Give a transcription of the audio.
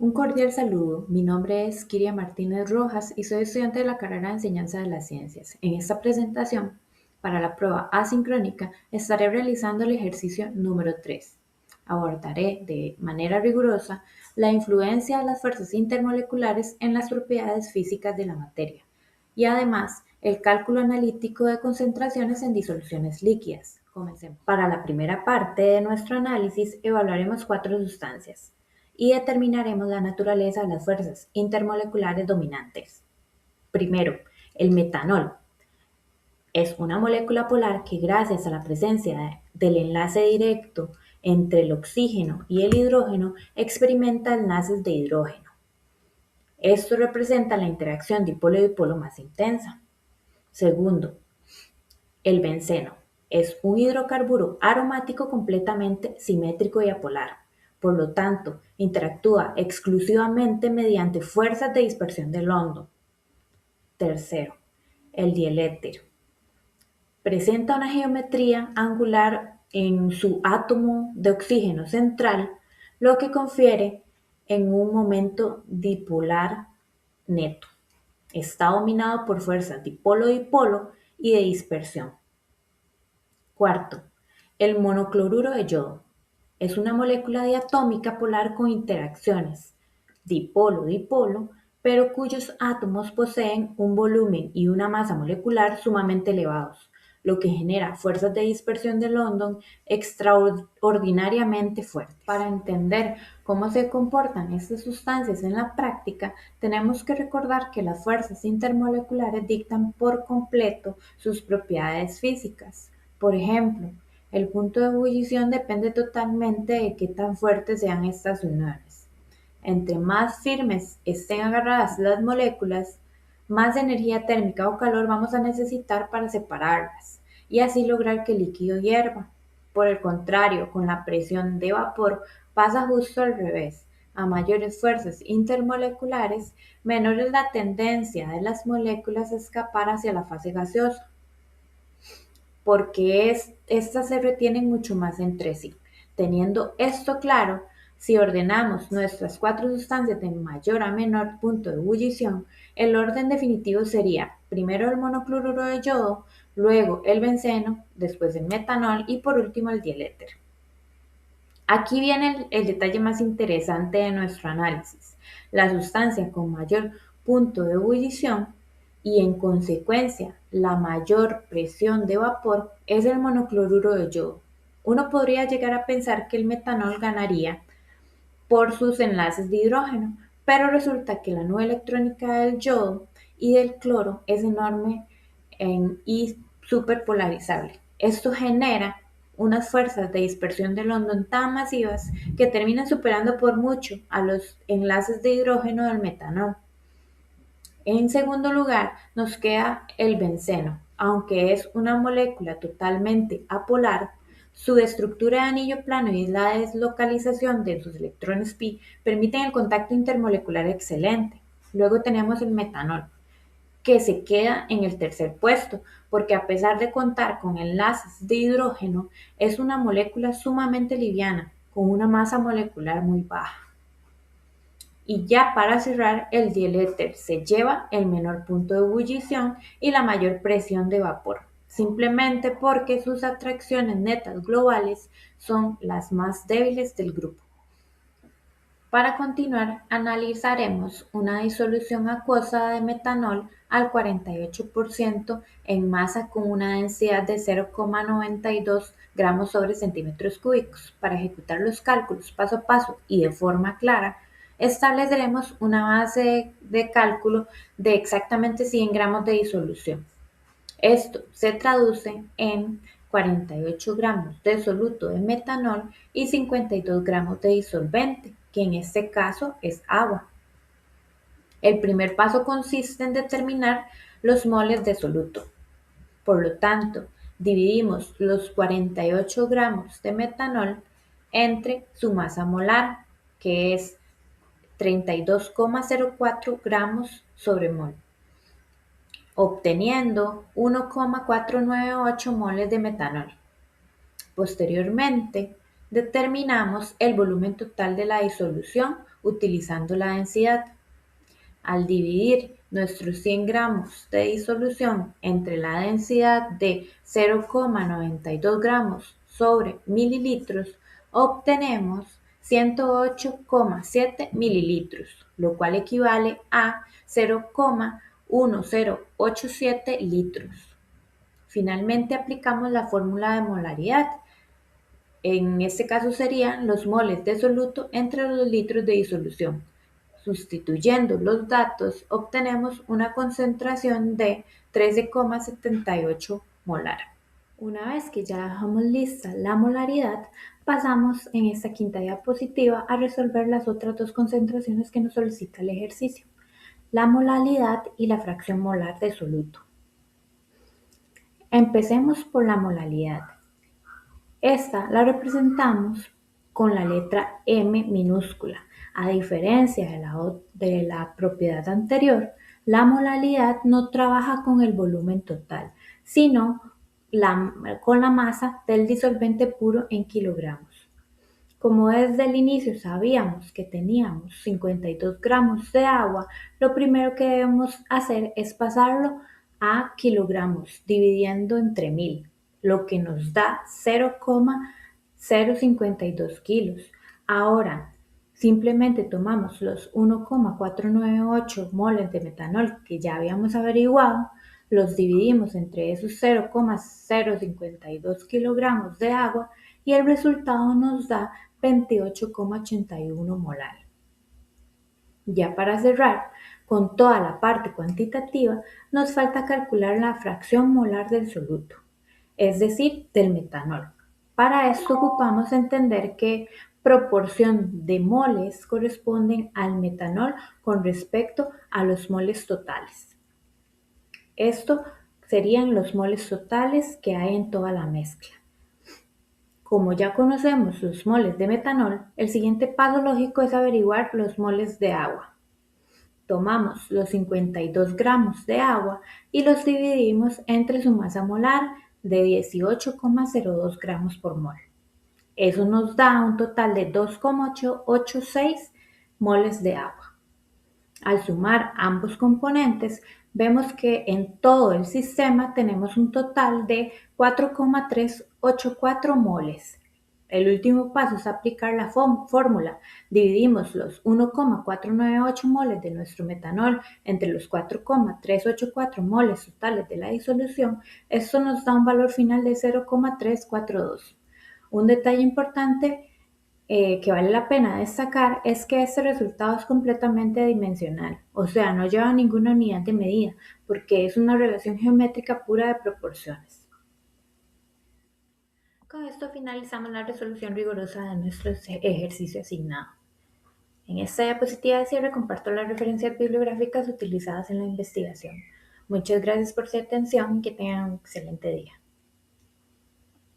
Un cordial saludo, mi nombre es Kiria Martínez Rojas y soy estudiante de la carrera de Enseñanza de las Ciencias. En esta presentación, para la prueba asincrónica, estaré realizando el ejercicio número 3. Abordaré de manera rigurosa la influencia de las fuerzas intermoleculares en las propiedades físicas de la materia y además el cálculo analítico de concentraciones en disoluciones líquidas. Comencemos. Para la primera parte de nuestro análisis evaluaremos 4 sustancias y determinaremos la naturaleza de las fuerzas intermoleculares dominantes. Primero, el metanol. Es una molécula polar que gracias a la presencia del enlace directo entre el oxígeno y el hidrógeno experimenta enlaces de hidrógeno. Esto representa la interacción dipolo-dipolo más intensa. Segundo, el benceno. Es un hidrocarburo aromático completamente simétrico y apolar. Por lo tanto, interactúa exclusivamente mediante fuerzas de dispersión de London. Tercero, el dieléter. Presenta una geometría angular en su átomo de oxígeno central, lo que confiere en un momento dipolar neto. Está dominado por fuerzas dipolo-dipolo y de dispersión. Cuarto, el monocloruro de yodo. Es una molécula diatómica polar con interacciones dipolo-dipolo, pero cuyos átomos poseen un volumen y una masa molecular sumamente elevados, lo que genera fuerzas de dispersión de London extraordinariamente fuertes. Para entender cómo se comportan estas sustancias en la práctica, tenemos que recordar que las fuerzas intermoleculares dictan por completo sus propiedades físicas. Por ejemplo, el punto de ebullición depende totalmente de qué tan fuertes sean estas uniones. Entre más firmes estén agarradas las moléculas, más energía térmica o calor vamos a necesitar para separarlas y así lograr que el líquido hierva. Por el contrario, con la presión de vapor pasa justo al revés. A mayores fuerzas intermoleculares, menor es la tendencia de las moléculas a escapar hacia la fase gaseosa, porque estas se retienen mucho más entre sí. Teniendo esto claro, si ordenamos nuestras 4 sustancias de mayor a menor punto de ebullición, el orden definitivo sería primero el monocloruro de yodo, luego el benceno, después el metanol y por último el dieléter. Aquí viene el detalle más interesante de nuestro análisis. La sustancia con mayor punto de ebullición y en consecuencia la mayor presión de vapor es el monocloruro de yodo. Uno podría llegar a pensar que el metanol ganaría por sus enlaces de hidrógeno, pero resulta que la nube electrónica del yodo y del cloro es enorme y superpolarizable. Esto genera unas fuerzas de dispersión de London tan masivas que terminan superando por mucho a los enlaces de hidrógeno del metanol. En segundo lugar, nos queda el benceno. Aunque es una molécula totalmente apolar, su estructura de anillo plano y la deslocalización de sus electrones pi permiten el contacto intermolecular excelente. Luego tenemos el metanol, que se queda en el tercer puesto, porque a pesar de contar con enlaces de hidrógeno, es una molécula sumamente liviana, con una masa molecular muy baja. Y ya para cerrar, el dieléter se lleva el menor punto de ebullición y la mayor presión de vapor, simplemente porque sus atracciones netas globales son las más débiles del grupo. Para continuar, analizaremos una disolución acuosa de metanol al 48% en masa con una densidad de 0,92 gramos sobre centímetros cúbicos. Para ejecutar los cálculos paso a paso y de forma clara, estableceremos una base de cálculo de exactamente 100 gramos de disolución. Esto se traduce en 48 gramos de soluto de metanol y 52 gramos de disolvente, que en este caso es agua. El primer paso consiste en determinar los moles de soluto. Por lo tanto, dividimos los 48 gramos de metanol entre su masa molar, que es 32,04 gramos sobre mol, obteniendo 1,498 moles de metanol. Posteriormente, determinamos el volumen total de la disolución utilizando la densidad. Al dividir nuestros 100 gramos de disolución entre la densidad de 0,92 gramos sobre mililitros, obtenemos 108,7 mililitros, lo cual equivale a 0,1087 litros. Finalmente aplicamos la fórmula de molaridad. En este caso serían los moles de soluto entre los litros de disolución. Sustituyendo los datos, obtenemos una concentración de 13,78 molar. Una vez que ya dejamos lista la molaridad, pasamos en esta quinta diapositiva a resolver las otras dos concentraciones que nos solicita el ejercicio, la molaridad y la fracción molar de soluto. Empecemos por la molaridad. Esta la representamos con la letra M minúscula. A diferencia de la propiedad anterior, la molaridad no trabaja con el volumen total, sino con la masa del disolvente puro en kilogramos. Como desde el inicio sabíamos que teníamos 52 gramos de agua, lo primero que debemos hacer es pasarlo a kilogramos, dividiendo entre 1000, lo que nos da 0,052 kilos. Ahora, simplemente tomamos los 1,498 moles de metanol que ya habíamos averiguado, los dividimos entre esos 0,052 kilogramos de agua y el resultado nos da 28,81 molar. Ya para cerrar, con toda la parte cuantitativa, nos falta calcular la fracción molar del soluto, es decir, del metanol. Para esto ocupamos entender qué proporción de moles corresponden al metanol con respecto a los moles totales. Esto serían los moles totales que hay en toda la mezcla. Como ya conocemos los moles de metanol, el siguiente paso lógico es averiguar los moles de agua. Tomamos los 52 gramos de agua y los dividimos entre su masa molar de 18,02 gramos por mol. Eso nos da un total de 2,886 moles de agua. Al sumar ambos componentes, vemos que en todo el sistema tenemos un total de 4,384 moles. El último paso es aplicar la fórmula. Dividimos los 1,498 moles de nuestro metanol entre los 4,384 moles totales de la disolución. Esto nos da un valor final de 0,342. Un detalle importante que vale la pena destacar es que este resultado es completamente dimensional, o sea, no lleva ninguna unidad de medida, porque es una relación geométrica pura de proporciones. Con esto finalizamos la resolución rigurosa de nuestro ejercicio asignado. En esta diapositiva de cierre comparto las referencias bibliográficas utilizadas en la investigación. Muchas gracias por su atención y que tengan un excelente día.